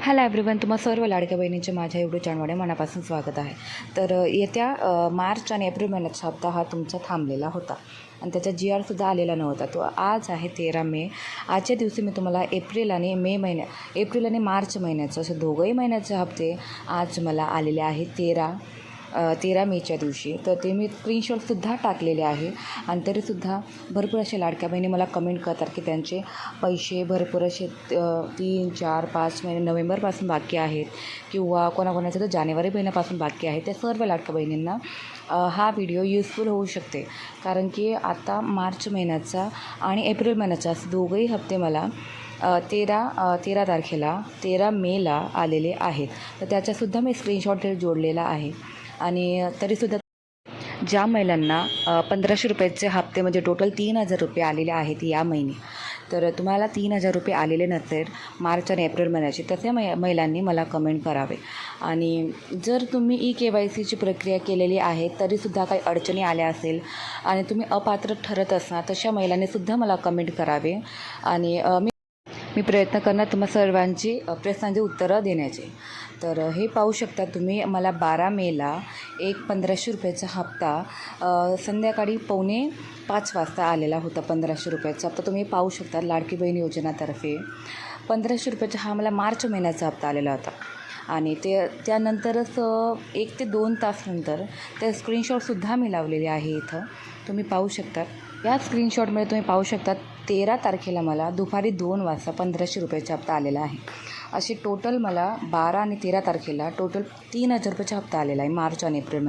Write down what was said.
Hello everyone, तुम्हा सर्व लाडक्या बहिणींचे माझ्या यूट्यूब चॅनलमध्ये मनापासून स्वागत आहे. तर येत्या मार्च आणि एप्रिल महिन्याचा हप्ता हा तुमचा थांबलेला होता आणि त्याचा GR सुद्धा आलेला नव्हता. तो आज आहे 13 मे. आजच्या दिवशी मी तुम्हाला एप्रिल आणि मार्च महिन्याचं असे दोघंही महिन्याचे हप्ते आज मला आलेले आहेत 13 मेच्या दिवशी. तर ते मी स्क्रीनशॉटसुद्धा टाकलेले आहे आणि तरीसुद्धा भरपूर असे लाडक्या बहिणी मला कमेंट करतात की त्यांचे पैसे भरपूर असे 3, 4, 5 महिने नोव्हेंबरपासून बाकी आहेत किंवा कोणाकोणाचं तर जानेवारी महिन्यापासून बाकी आहे. त्या सर्व लाडक्या बहिणींना हा व्हिडिओ युजफुल होऊ शकते, कारण की आता मार्च महिन्याचा आणि एप्रिल महिन्याचा असे दोघंही हप्ते मला 13 तारखेला 13 मेला आलेले आहेत. तर त्याचासुद्धा मी स्क्रीनशॉट जोडलेला आहे. आणि तरीसुद्धा ज्या महिलांना 1500 रुपयाचे हप्ते म्हणजे टोटल 3000 रुपये आलेले आहेत या महिने, तर तुम्हाला 3000 रुपये आलेले नसेल मार्च आणि एप्रिल महिन्याचे, तर त्या महिलांनी मला कमेंट करावे. आणि जर तुम्ही KYCची प्रक्रिया केलेली आहे तरीसुद्धा काही अडचणी आल्या असेल आणि तुम्ही अपात्र ठरत असणार, तशा महिलांनीसुद्धा मला कमेंट करावे आणि मी प्रयत्न करणार तुम्हा सर्वांची प्रश्नांची उत्तरं देण्याचे. तर हे पाहू शकता तुम्ही, मला 12 मेला एक 1500 रुपयाचा हप्ता संध्याकाळी 4:45 वाजता आलेला होता. 1500 रुपयाचा हप्ता तुम्ही पाहू शकता. लाडकी बहीण योजनातर्फे 1500 रुपयाचा हा मला मार्च महिन्याचा हप्ता आलेला होता. आणि त्यानंतरच 1 ते 2 तास नंतर त्या स्क्रीनशॉटसुद्धा मी लावलेले आहे इथं, तुम्ही पाहू शकता. या स्क्रीनशॉटमध्ये तुम्ही पाहू शकता 13 तारखेला मला दुपारी 2 वाजता 1500 रुपयाचा हप्ता आलेला आहे. असे टोटल मला 12 आणि 13 तारखेला टोटल 3000 रुपयाचा हप्ता आलेला आहे मार्च आणि एप्रिल महिन्यात.